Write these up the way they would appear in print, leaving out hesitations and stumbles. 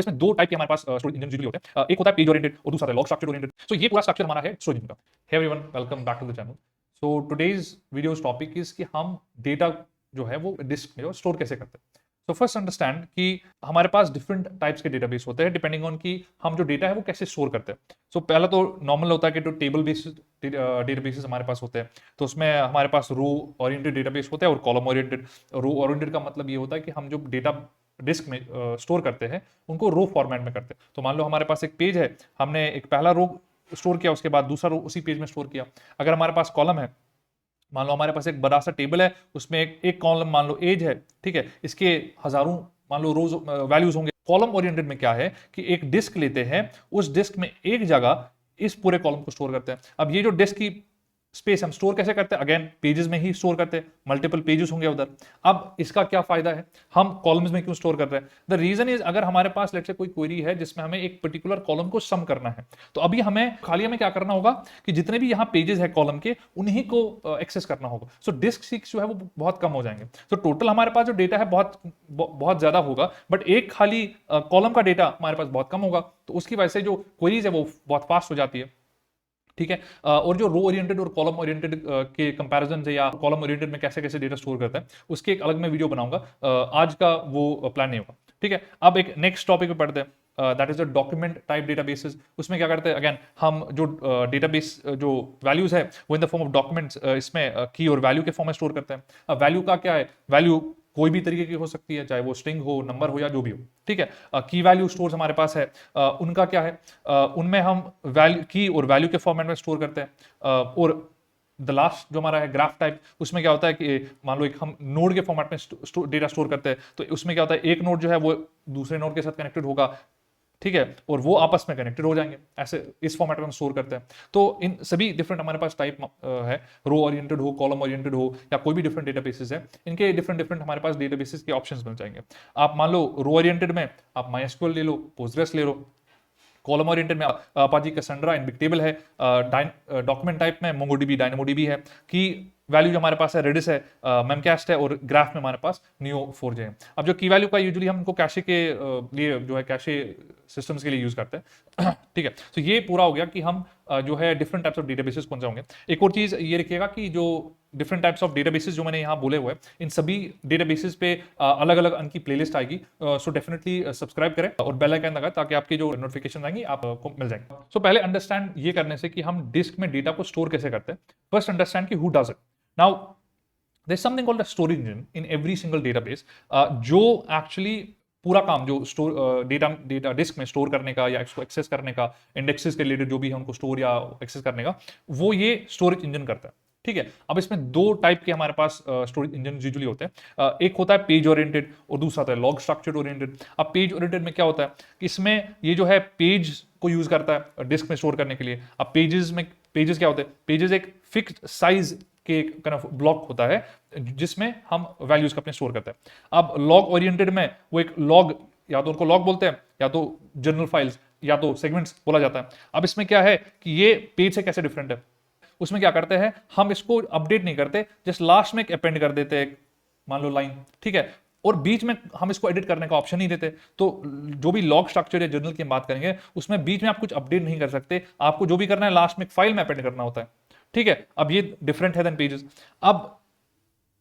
अब इसमें दो टाइप के हमारे पास स्टोरेज इंजन यूजुअली होते हैं, एक होता है पेज ओरिएंटेड और दूसरा होता है लॉग स्ट्रक्चर्ड ओरिएंटेड। सो ये पूरा स्ट्रक्चर हमारा है स्टोरेज इंजन का। Hey everyone, welcome back to the channel. So today's videos topic is कि हम डेटा जो है वो डिस्क में स्टोर कैसे करते हैं। तो फर्स्ट अंडरस्टैंड कि हमारे पास डिफरेंट टाइप्स के डेटाबेस होते हैं डिपेंडिंग ऑन कि हम जो डेटा है वो कैसे स्टोर करते हैं। सो पहला तो नॉर्मल होता है कि जो टेबल बेस्ड डेटाबेसेस हमारे पास होते हैं, तो उसमें हमारे पास रो ओरिएंटेड डेटाबेस होता है और कॉलम ओरिएंटेड। रो ओरिएंटेड का मतलब ये होता है कि हम जो डेटा डिस्क में स्टोर करते हैं उनको रो फॉर्मेट में करते हैं। तो मान लो हमारे पास एक पेज है, हमने एक पहला रो स्टोर किया, उसके बाद दूसरा रो उसी पेज में स्टोर किया। अगर हमारे पास कॉलम है, मान लो हमारे पास एक बड़ा सा टेबल है, उसमें एक कॉलम मान लो एज है, ठीक है, इसके हजारों मान लो रोज वैल्यूज होंगे। कॉलम ओरिएंटेड में क्या है कि एक डिस्क लेते हैं, उस डिस्क में एक जगह इस पूरे कॉलम को स्टोर करते हैं। अब ये जो डिस्क की स्पेस हम स्टोर कैसे करते हैं, अगेन पेजेस में ही स्टोर करते हैं, मल्टीपल पेजेस होंगे उधर। अब इसका क्या फायदा है, हम कॉलम्स में क्यों स्टोर कर रहे हैं? द रीजन इज, अगर हमारे पास लेट्स से कोई क्वेरी है जिसमें हमें एक पर्टिकुलर कॉलम को सम करना है, तो अभी हमें क्या करना होगा कि जितने भी यहाँ पेजेस है कॉलम के, उन्हीं को एक्सेस करना होगा। सो डिस्क सीक्स जो है वो बहुत कम हो जाएंगे। तो टोटल हमारे पास जो डेटा है बहुत ज्यादा होगा, बट एक खाली कॉलम का डेटा हमारे पास बहुत कम होगा। तो उसकी वजह से जो क्वेरीज है वो बहुत फास्ट हो जाती है, ठीक है। और जो रो ओरिएंटेड और कॉलम ओरिएंटेड के कंपैरिजन है, या कॉलम ओरिएंटेड में कैसे कैसे डेटा स्टोर करता है, उसके एक अलग मैं वीडियो बनाऊंगा। आज का वो प्लान नहीं होगा, ठीक है। अब एक नेक्स्ट टॉपिक पे पढ़ते हैं, that is the document type databases. उसमें क्या करते हैं, अगेन हम जो डेटाबेस जो वैल्यूज है वो in the form of documents, इसमें की और वैल्यू के फॉर्म में स्टोर करते हैं। अब वैल्यू का क्या है, वैल्यू कोई भी तरीके की हो सकती है, चाहे वो स्ट्रिंग हो, नंबर हो, या जो भी हो, ठीक है। की वैल्यू स्टोर्स हमारे पास है, उनका क्या है, उनमें हम वैल्यू की और वैल्यू के फॉर्मेट में स्टोर करते हैं। और द लास्ट जो हमारा है ग्राफ टाइप, उसमें क्या होता है कि मान लो एक हम नोड के फॉर्मेट में डेटा स्टोर करते हैं, तो उसमें क्या होता है, एक नोड जो है वो दूसरे नोड के साथ कनेक्टेड होगा, ठीक है, और वो आपस में कनेक्टेड हो जाएंगे। ऐसे इस फॉर्मेट में हम स्टोर करते हैं। तो इन सभी डिफरेंट हमारे पास टाइप है, रो ओरिएंटेड हो, कॉलम ओरिएंटेड हो, या कोई भी डिफरेंट डेटाबेसेस है, इनके डिफरेंट डिफरेंट हमारे पास डेटाबेसेस के ऑप्शंस मिल जाएंगे। आप मान लो रो ओरिएंटेड में आप माइस्क्यूएल ले लो, पोस्टग्रेस ले लो। कॉलम ओरिएंटेड में Apache Cassandra and big table है। डॉक्यूमेंट टाइप में मोंगोडीबी, डायनामोडीबी है। की वैल्यू जो हमारे पास है रेडिस है, मेमकास्ट है, और ग्राफ में हमारे पास नियो4j है। अब जो की वैल्यू का यूजुअली हम इनको कैशे के लिए जो है कैशे सिस्टम्स के लिए यूज करते हैं, ठीक है। तो ये पूरा हो गया कि हम जो है डिफरेंट टाइप्स ऑफ डेटाबेसेस कौन से होंगे। एक और चीज ये रखिएगा कि जो डिफरेंट टाइप्स ऑफ डेटाबेसेस जो मैंने यहाँ बोले हुए हैं, इन सभी डेटाबेसेस पे अलग अलग उनकी प्लेलिस्ट आएगी। सो डेफिनेटली सब्सक्राइब करें और बेल आइकन लगाएं ताकि आपकी जो नोटिफिकेशन आएंगी आपको मिल जाएंगे। सो पहले अंडरस्टैंड ये करने से कि हम डिस्क में डेटा को स्टोर कैसे करते हैं, फर्स्ट अंडरस्टैंड कि who does it. Now there's something called a storage engine in every single database, जो एक्चुअली पूरा काम जो स्टोर डेटा डिस्क में स्टोर करने का या इसको एक्सेस करने का, इंडेक्सेस के रिलेटेड जो भी है उनको स्टोर या एक्सेस करने का, वो ये स्टोरेज इंजन करता है, ठीक है। अब इसमें दो टाइप के हमारे पास स्टोरेज इंजन यूजुअली होते हैं, एक होता है पेज ओरिएंटेड और दूसरा होता है लॉग स्ट्रक्चर्ड ओरिएंटेड। अब पेज ओरिएंटेड में क्या होता है कि इसमें ये जो है पेज को यूज करता है डिस्क में स्टोर करने के लिए। अब पेजेस क्या होते हैं, पेजेस एक फिक्स्ड साइज के एक ब्लॉक होता है जिसमें हम वैल्यूज को अपने स्टोर करते हैं। अब लॉग ओरिएंटेड में वो एक लॉग, या तो उनको लॉग बोलते हैं, या तो जर्नल फाइल्स, या तो सेगमेंट्स बोला जाता है। अब इसमें क्या है कि ये पेज से कैसे डिफरेंट है, उसमें क्या करते हैं, हम इसको अपडेट नहीं करते, जस्ट लास्ट में एक अपेंड कर देते हैं, मान लो लाइन, ठीक है, और बीच में हम इसको एडिट करने का ऑप्शन नहीं देते। तो जो भी लॉग स्ट्रक्चर या जर्नल की बात करेंगे, उसमें बीच में आप कुछ अपडेट नहीं कर सकते, आपको जो भी करना है लास्ट में एक फाइल में अपेंड करना होता है, ठीक है। अब ये डिफरेंट है देन पेजेस। अब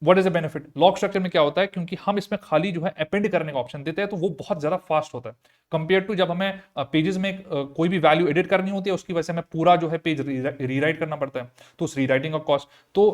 what is the benefit, log structure में क्या होता है, क्योंकि हम इसमें खाली जो है अपेंड करने का ऑप्शन देते हैं, तो वो बहुत ज्यादा फास्ट होता है कंपेयर टू जब हमें पेजेस में कोई भी वैल्यू एडिट करनी होती है, उसकी वजह से हमें पूरा जो है पेज रीराइट करना पड़ता है, तो उस रीराइटिंग का कॉस्ट। तो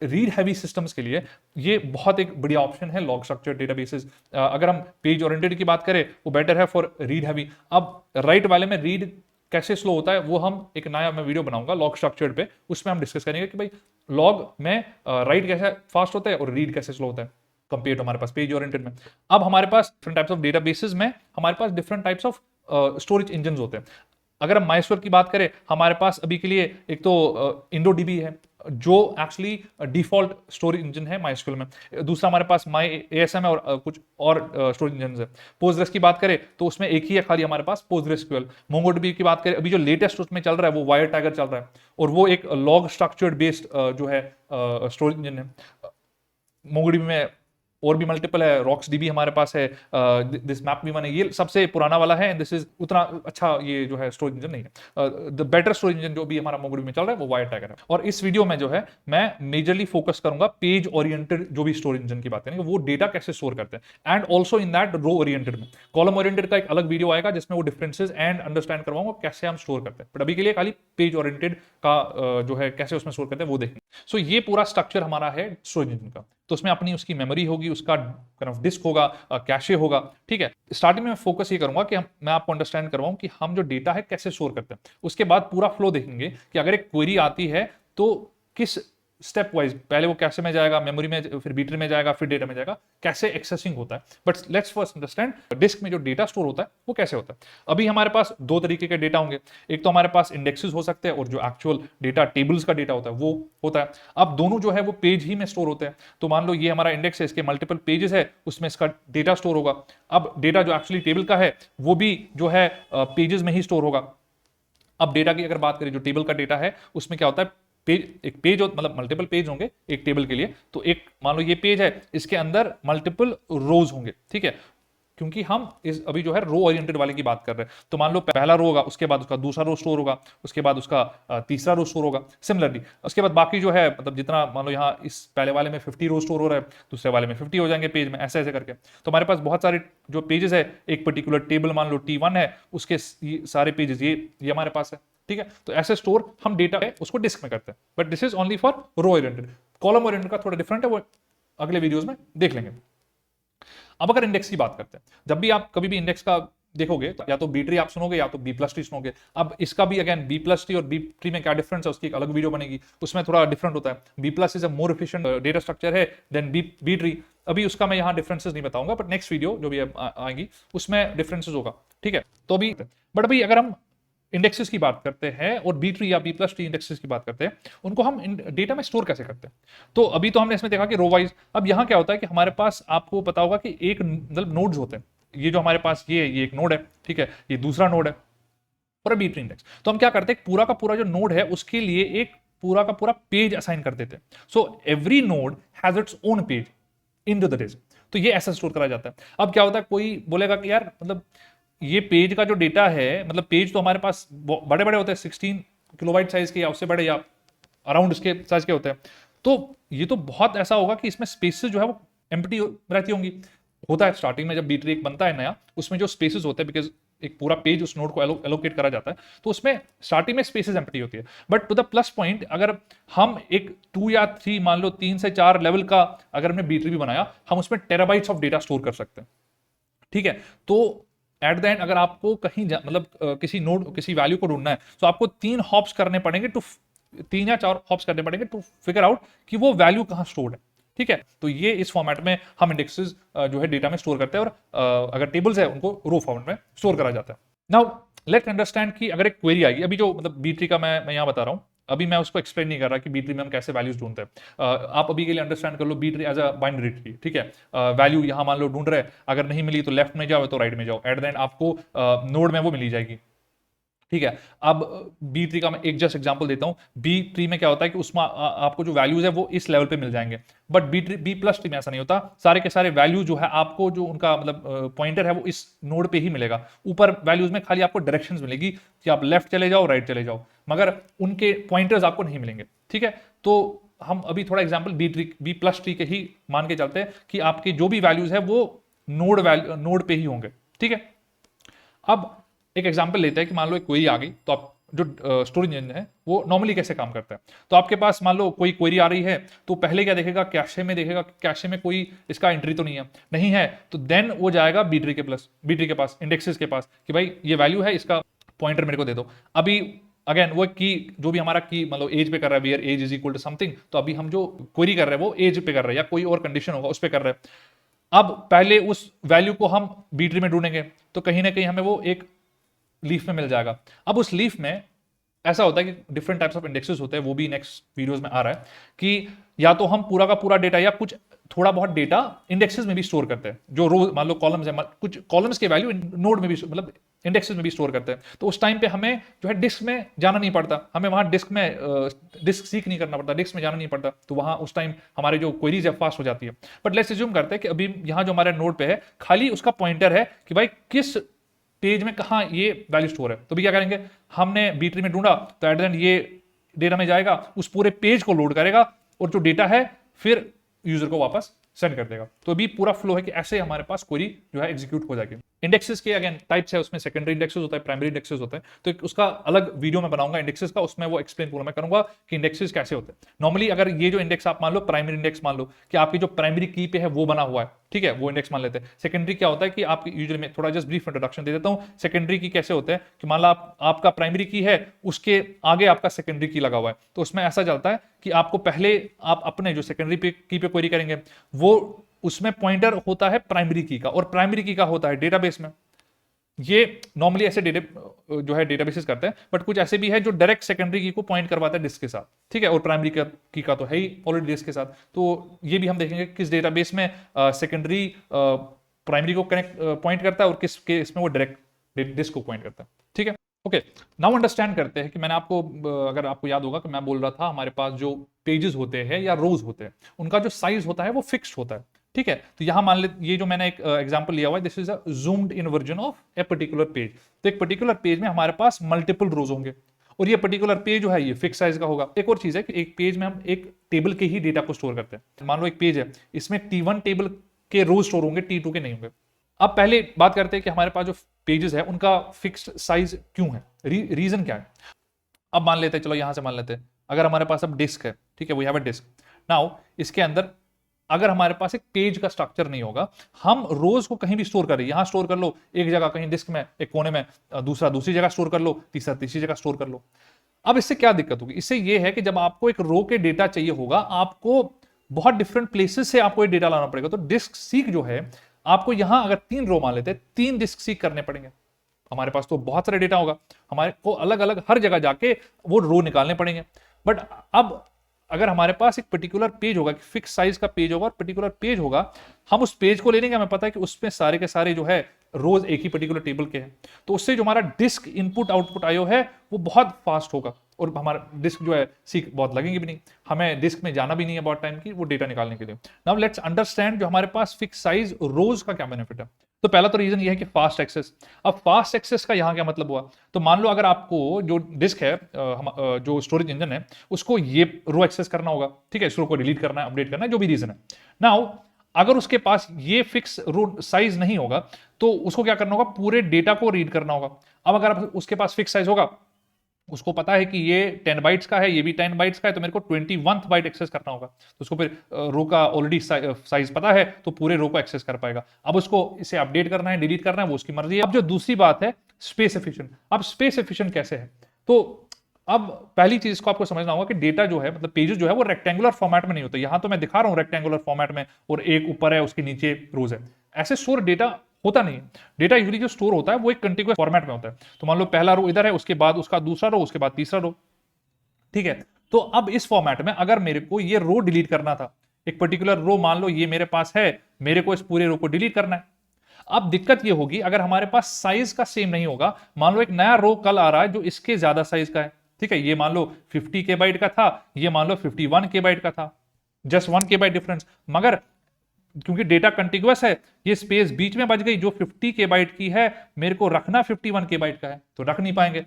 रीड हैवी सिस्टम्स के लिए ये बहुत एक बढ़िया ऑप्शन है लॉग स्ट्रक्चर डेटाबेसेस। अगर हम पेज ओरिएंटेड की बात करें, वो बेटर है फॉर रीड हैवी। अब राइट वाले में रीड कैसे स्लो होता है, वो हम एक नया मैं वीडियो बनाऊंगा लॉग स्ट्रक्चर्ड पे, उसमें हम डिस्कस करेंगे कि भाई लॉग में राइट कैसे फास्ट होता है और रीड कैसे स्लो होता है कंपेयर टू हमारे पास पेज ओरिएंटेड में। अब हमारे पास डिफरेंट टाइप्स ऑफ डेटाबेसेस में हमारे पास different types of storage engine होते हैं। अगर हम माइस्क्यूएल की बात करें, हमारे पास अभी के लिए एक तो इंडोडीबी है जो एक्चुअली डिफॉल्ट स्टोरेज इंजन है माइस्क्यूएल में। दूसरा हमारे पास माई एएसएम है और कुछ और स्टोरेज इंजन है। पोस्टग्रेस की बात करें तो उसमें एक ही है खाली हमारे पास, पोस्टग्रेसक्यूएल। मोंगोडीबी की बात करें, अभी जो लेटेस्ट उसमें चल रहा है वो वायर टाइगर चल रहा है, और वो एक लॉग स्ट्रक्चर्ड बेस्ड जो है स्टोरेज इंजन है। मोंगोडीबी में और भी मल्टीपल है, रॉक्स डीबी हमारे पास है, दिस मैप वी वन है, ये सबसे पुराना वाला है एंड दिस इज उतना अच्छा ये जो है स्टोरेज इंजन नहीं है। द बेटर स्टोरेज इंजन जो भी हमारा मोंगोडीबी में चल रहा है वो वायर टाइगर है। और इस वीडियो में जो है मैं मेजरली फोकस करूंगा पेज ओरिएंटेड जो भी स्टोरेज इंजन की बात करेंगे, वो डेटा कैसे स्टोर करते हैं and also in that row oriented में। कॉलम ओरिएंटेड का एक अलग वीडियो आएगा जिसमें वो डिफरेंसेस एंड अंडरस्टैंड करवाऊंगा कैसे हम स्टोर करते हैं, बट अभी के लिए खाली पेज ओरिएंटेड का जो है कैसे उसमें स्टोर करते हैं वो देखेंगे। सो ये पूरा स्ट्रक्चर हमारा है स्टोरेज इंजन का। तो उसमें अपनी उसकी मेमोरी होगी, उसका डिस्क होगा, कैशे होगा, ठीक है। स्टार्टिंग में मैं फोकस ये करूंगा कि मैं आपको अंडरस्टैंड करवाऊं कि हम जो डेटा है कैसे स्टोर करते हैं। उसके बाद पूरा फ्लो देखेंगे कि अगर एक क्वेरी आती है तो किस स्टेप वाइज पहले वो कैशे में जाएगा, मेमोरी में, फिर B-ट्री में जाएगा, फिर डेटा में जाएगा, कैसे एक्सेसिंग होता है। But let's first understand disk में जो डेटा स्टोर होता है वो कैसे होता है। अभी हमारे पास दो तरीके के डेटा होंगे, एक तो हमारे पास इंडेक्सेस हो सकते हैं और जो एक्चुअल डेटा टेबल्स का डेटा होता है वो होता है। अब दोनों जो है वो पेज ही में स्टोर होते हैं। तो मान लो ये हमारा इंडेक्स है, इसके मल्टीपल पेजेस है, उसमें इसका डेटा स्टोर होगा। अब डेटा जो एक्चुअली टेबल का है वो भी जो है पेजेस में ही स्टोर होगा। अब डेटा की अगर बात करें, जो टेबल का डेटा है उसमें क्या होता है, एक पेज मतलब मल्टीपल पेज होंगे एक टेबल के लिए। तो एक मान लो ये पेज है, इसके अंदर मल्टीपल रोज होंगे, ठीक है, क्योंकि हम इस अभी जो है रो ओरिएंटेड वाले की बात कर रहे हैं। तो मान लो पहला रो होगा, उसके बाद उसका दूसरा रो स्टोर होगा, उसके बाद उसका तीसरा रो स्टोर होगा, सिमिलरली उसके बाद बाकी जो है मतलब जितना मान लो यहाँ इस पहले वाले में 50 रो स्टोर हो रहा है, दूसरे वाले में 50 हो जाएंगे पेज में, ऐसे ऐसे करके। तो हमारे पास बहुत सारे जो पेजेस है, एक पर्टिकुलर टेबल मान लो T1 है, उसके सारे पेजेस ये हमारे पास है, ठीक है। तो ऐसे स्टोर हम डेटा है उसको डिस्क में करते हैं, but this is only for row oriented. Column oriented का थोड़ा डिफरेंट है, वो अगले वीडियोस में देख लेंगे। अब अगर इंडेक्स की बात करते हैं, जब भी आप कभी भी इंडेक्स का देखोगे तो या तो B-ट्री आप सुनोगे या तो B+ट्री सुनोगे। अब इसका भी अगेन B+ट्री और B-ट्री में क्या डिफरेंस है उसकी एक अलग वीडियो बनेगी, उसमें थोड़ा डिफरेंट होता है। B+ is a more efficient data structure है देन B-ट्री। अभी उसका मैं यहाँ डिफरेंसेस नहीं बताऊंगा, बट नेक्स्ट वीडियो जो भी आएगी उसमें डिफरेंसेस होगा, ठीक है। तो अभी बट अभी अगर हम इंडेक्सेस की बात करते हैं और B-ट्री या B+ट्री इंडेक्सेस की बात करते हैं, उनको हम डेटा में स्टोर कैसे करते हैं। तो अभी तो हमने इसमें देखा कि रो वाइज। अब यहाँ क्या होता है कि हमारे पास आपको पता होगा कि एक मतलब नोड्स होते हैं, ये जो हमारे पास ये एक नोड है, ठीक है, ये दूसरा नोड है और B-ट्री इंडेक्स। तो हम क्या करते हैं, पूरा का पूरा जो नोड है उसके लिए एक पूरा का पूरा पेज असाइन कर देते हैं। So every node has its own page in the disk. तो ये ऐसा स्टोर करा जाता है। अब क्या होता है, कोई बोलेगा कि यार मतलब ये पेज का जो डेटा है, मतलब पेज तो हमारे पास बड़े बड़े होते हैं, 16 किलोबाइट साइज के या उससे बड़े या अराउंड उसके साइज के होते हैं। तो ये तो बहुत ऐसा होगा कि इसमें स्पेसेस जो है वो एम्प्टी रहती होंगी। होता है स्टार्टिंग में जब B-ट्री एक बनता है नया, उसमें जो स्पेसेस होते हैं, बिकॉज एक पूरा पेज उस नोड को एलोकेट करा जाता है, तो उसमें स्टार्टिंग में स्पेसेस एम्प्टी होती है। But to the plus point, अगर हम एक 2 या 3 मान लो 3 से 4 लेवल का अगर हमने B-ट्री भी बनाया, हम उसमें टेराबाइट्स ऑफ डेटा स्टोर कर सकते हैं, ठीक है। तो एट द एंड अगर आपको कहीं मतलब किसी नोड किसी वैल्यू को ढूंढना है तो आपको 3 हॉप्स करने पड़ेंगे, टू 3 या 4 हॉप्स करने पड़ेंगे टू फिगर आउट कि वो वैल्यू कहाँ स्टोर्ड है, ठीक है। तो ये इस फॉर्मेट में हम इंडेक्सेस जो है डेटा में स्टोर करते हैं, और अगर टेबल्स है उनको रो फॉर्मेट में स्टोर करा जाता है। नाउ लेट्स अंडरस्टैंड कि अगर एक क्वेरी आएगी, अभी जो मतलब B-ट्री का मैं यहाँ बता रहा हूँ, अभी मैं उसको एक्सप्लेन नहीं कर रहा कि B-ट्री में हम कैसे वैल्यूज ढूंढते हैं। आप अभी के लिए अंडरस्टैंड कर लो B-ट्री एज अ बाइनरी ट्री, ठीक है। वैल्यू यहाँ मान लो ढूंढ रहे हैं, अगर नहीं मिली तो लेफ्ट में जाओ तो राइट में जाओ, एट द एंड आपको नोड में वो मिली जाएगी, ठीक है। अब B-ट्री का मैं एक जस्ट एग्जांपल देता हूं। B-ट्री में क्या होता है कि उसमें आपको जो वैल्यूज है वो इस लेवल पे मिल जाएंगे, बट B+ट्री में ऐसा नहीं होता। सारे के सारे वैल्यू जो है आपको जो उनका मतलब पॉइंटर है वो इस नोड पे ही मिलेगा। ऊपर वैल्यूज में खाली आपको डायरेक्शंस मिलेगी कि आप लेफ्ट चले जाओ राइट चले जाओ, मगर उनके पॉइंटर्स आपको नहीं मिलेंगे, ठीक है। तो हम अभी थोड़ा एग्जाम्पल B+ट्री के ही मान के चलते हैं कि आपकी जो भी वैल्यूज है वो नोड पे ही होंगे, ठीक है। अब एक एग्जांपल लेते हैं कि मान लो एक क्वेरी आ गई, तो आप जो स्टोरेज इंजन है वो नॉर्मली कैसे काम करता है। तो आपके पास मान लो कोई क्वेरी आ रही है, तो पहले क्या देखेगा, कैशे में देखेगा, कैशे में कोई इसका एंट्री तो नहीं है, तो देन वो जाएगा B-ट्री के पास इंडेक्सेस के पास कि भाई ये वैल्यू है, इसका पॉइंटर मेरे को दे दो। अभी अगेन वो की जो भी हमारा की मतलब एज पे कर रहा है, where age is equal to something, तो अभी हम जो क्वेरी कर रहे हैं वो एज पे कर रहे हैं या कोई और कंडीशन होगा उस पे कर रहे हैं। अब पहले उस वैल्यू को हम B-ट्री में ढूंढेंगे, तो कहीं ना कहीं हमें वो एक लीफ में मिल जाएगा। अब उस लीफ में ऐसा होता है कि डिफरेंट टाइप्स ऑफ इंडेक्सेस होते हैं, वो भी नेक्स्ट वीडियोस में आ रहा है कि या तो हम पूरा का पूरा डेटा या कुछ थोड़ा बहुत डेटा इंडेक्सेस में भी स्टोर करते हैं। जो रो मान लो कॉलम्स है, कुछ कॉलम्स के वैल्यू नोड में भी मतलब इंडेक्सेस में भी स्टोर करते हैं। तो उस टाइम पे हमें जो है डिस्क में जाना नहीं पड़ता, हमें वहां डिस्क में डिस्क सीक नहीं करना पड़ता, डिस्क में जाना नहीं पड़ता। तो वहां उस टाइम हमारे जो क्वेरीज है फास्ट हो जाती है। बट लेट्स अज्यूम करते हैं कि अभी यहाँ जो हमारे नोड पे है खाली उसका पॉइंटर है कि भाई किस पेज में कहाँ ये वैल्यू स्टोर है। तो भी क्या करेंगे, हमने बी ट्री में ढूंढा तो एट द एंड ये डेटा में जाएगा, उस पूरे पेज को लोड करेगा और जो डेटा है फिर यूजर को वापस सेंड कर देगा। तो अभी पूरा फ्लो है कि ऐसे हमारे पास क्वेरी जो है एग्जीक्यूट हो जाएगी। इंडेक्सेस के अगेन टाइप्स है, उसमें सेकेंडरी इंडेक्सेस होता है, प्राइमरी इंडेक्सेस होता है। तो एक उसका अलग वीडियो में बनाऊंगा इंडेक्सेस का, उसमें वो एक्सप्लेन पूरा मैं करूंगा कि इंडेक्सेस कैसे होते हैं। नॉर्मली अगर ये जो इंडेक्स आप मान लो प्राइमरी इंडेक्स मान लो कि आपकी जो प्राइमरी की पे है वो बना हुआ है, ठीक है, वो इंडेक्स मान लेते हैं। सेकेंडरी क्या होता है कि आपकी यूजुअली में थोड़ा जस्ट ब्रीफ इंट्रोडक्शन दे देता हूं। सेकेंडरी की कैसे होते हैं कि मान लो आपका प्राइमरी की है, उसके आगे आपका सेकेंडरी की लगा हुआ है। तो उसमें ऐसा चलता है कि आपको पहले आप अपने जो सेकेंडरी की पे क्वेरी करेंगे वो उसमें पॉइंटर होता है प्राइमरी की का, और प्राइमरी की का होता है डेटाबेस में। ये नॉर्मली ऐसे जो है डेटाबेसेस करते हैं, बट कुछ ऐसे भी है जो डायरेक्ट सेकेंडरी की को पॉइंट करवाता है डिस्क के साथ, ठीक है, और प्राइमरी की का तो है ही ऑलरेडी डिस्क के साथ। तो ये भी हम देखेंगे किस डेटाबेस में सेकेंडरी प्राइमरी को कनेक्ट पॉइंट करता है और किस केस में वो डायरेक्ट डिस्क को पॉइंट करता है, ठीक है। ओके, नाउ अंडरस्टैंड करते हैं कि मैंने आपको अगर आपको याद होगा कि मैं बोल रहा था हमारे पास जो पेजेस होते हैं या रोज होते हैं उनका जो साइज होता है वो फिक्स्ड होता है, ठीक है। तो यहां मान ले ये जो मैंने एक एग्जांपल लिया हुआ है, this is a zoomed in version of a particular page. तो एक पर्टिकुलर पेज में हमारे पास मल्टीपल रोज होंगे और ये पर्टिकुलर पेज जो है ये फिक्स साइज का होगा। एक और चीज है कि एक पेज में हम एक टेबल के ही डेटा को स्टोर करते हैं। मान लो एक पेज है, इसमें T1 टेबल के रोज स्टोर होंगे, T2 के नहीं होंगे। अब पहले बात करते हैं कि हमारे पास जो पेजेस है उनका फिक्स्ड साइज क्यों है, रीजन क्या है। अब मान लेते हैं, चलो यहां से मान लेते हैं, अगर हमारे पास अब डिस्क है, ठीक है, we have a disk now, इसके अंदर अगर हमारे पास एक पेज का स्ट्रक्चर नहीं होगा, हम रोज को कहीं भी स्टोर करें, यहां स्टोर कर लो एक जगह कहीं डिस्क में एक कोने में, दूसरा दूसरी जगह स्टोर कर लो, तीसरा तीसरी जगह स्टोर कर लो। अब इससे क्या दिक्कत होगी, इससे यह है कि जब आपको एक रो के डेटा चाहिए होगा, आपको बहुत डिफरेंट प्लेसेस से आपको ये डेटा लाना पड़ेगा। तो डिस्क सीक जो है, आपको यहां अगर 3 रो मान लेते हैं, 3 डिस्क सीक करने पड़ेंगे। हमारे पास तो बहुत सारे डेटा होगा, हमारे को अलग अलग हर जगह जाके वो रो निकालने पड़ेंगे। बट अब अगर हमारे पास एक पर्टिकुलर पेज होगा, फिक्स साइज का पेज होगा और पर्टिकुलर पेज होगा, हम उस पेज को ले लेंगे, हमें पता है कि उसमें सारे के सारे जो है रोज एक ही पर्टिकुलर टेबल के हैं। तो उससे जो हमारा डिस्क इनपुट आउटपुट आईओ है वो बहुत फास्ट होगा और हमारा डिस्क जो है सीक बहुत लगेंगे भी नहीं, हमें डिस्क में जाना भी नहीं है बहुत टाइम की वो डेटा निकालने के लिए। नाउ लेट्स अंडरस्टैंड जो हमारे पास फिक्स साइज रोज का क्या बेनिफिट है। तो पहला तो रीजन ये है कि फास्ट एक्सेस। अब फास्ट एक्सेस का यहां क्या मतलब हुआ, तो मान लो अगर आपको जो डिस्क है जो स्टोरेज इंजन है उसको ये रो एक्सेस करना होगा, ठीक है, इस रो को डिलीट करना है, अपडेट करना है, जो भी रीजन है। नाउ अगर उसके पास ये फिक्स रो साइज नहीं होगा तो उसको क्या करना होगा, पूरे डेटा को रीड करना होगा। अब अगर उसके पास फिक्स साइज होगा, उसको पता है कि ये 10 बाइट्स का है, ये भी 10 बाइट्स का है, तो मेरे को 21th बाइट एक्सेस करना होगा। तो उसको फिर रो का ऑलरेडी साइज पता है तो पूरे रो को एक्सेस कर पाएगा। अब उसको इसे अपडेट करना है, डिलीट करना है, वो उसकी मर्जी है। अब जो दूसरी बात है स्पेस एफिशिएंट। अब स्पेस एफिशिएंट कैसे है, तो अब पहली चीज को आपको समझना होगा कि डेटा जो है मतलब पेजेस जो है वो रेक्टेंगुलर फॉर्मेट में नहीं होता। यहां तो मैं दिखा रहा हूं रेक्टेंगुलर फॉर्मेट में और एक ऊपर है उसके नीचे रोज है, ऐसे स्टोर डेटा होता नहीं है। डेटा यूजुअली जो स्टोर होता है वो एक कंटिन्यूअस फॉर्मेट में होता है। तो मान लो पहला रो इधर है, उसके बाद उसका दूसरा रो, उसके बाद तीसरा रो, ठीक है। तो अब इस फॉर्मेट में अगर मेरे को ये रो डिलीट करना था, एक पर्टिकुलर रो मान लो ये मेरे पास है, मेरे को इस पूरे रो को डिलीट करना है। अब दिक्कत ये होगी अगर हमारे पास साइज का सेम नहीं होगा, मान लो एक नया रो कल आ रहा है जो इसके ज्यादा साइज का है, ठीक है, ये मान लो 50 के बाइट का था, ये मान लो 51 के बाइट का था, जस्ट 1 के बाइट डिफरेंस। मगर क्योंकि डेटा कंटिन्यूअस है, ये स्पेस बीच में बच गई, जो 50 के बाइट की है मेरे को रखना 51 के बाइट का है, तो रख नहीं पाएंगे,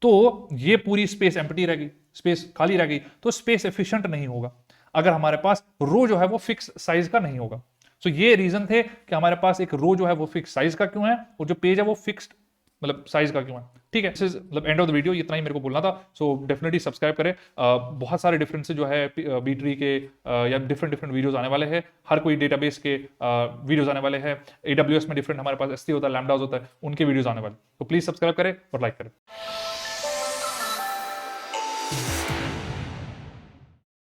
तो ये पूरी स्पेस एम्प्टी रहेगी, स्पेस खाली रह गई, तो स्पेस एफिशिएंट नहीं होगा अगर हमारे पास रो जो है वो फिक्स साइज का नहीं होगा। सो ये रीजन थे कि हमारे पास एक रो जो है वो फिक्स साइज का क्यों है और जो पेज है वो फिक्स्ड मतलब साइज का क्यों है, ठीक है। मतलब एंड ऑफ द वीडियो इतना ही मेरे को बोलना था। सो डेफिनेटली सब्सक्राइब करें। बहुत सारे डिफरेंसेस जो है बी ट्री के या डिफरेंट वीडियोस आने वाले हैं, हर कोई डेटाबेस के वीडियोस आने वाले हैं। AWS में डिफरेंट हमारे पास S3 होता है, लैम्डास होता है, उनके वीडियोस आने वाले, तो प्लीज सब्सक्राइब करें और लाइक करें।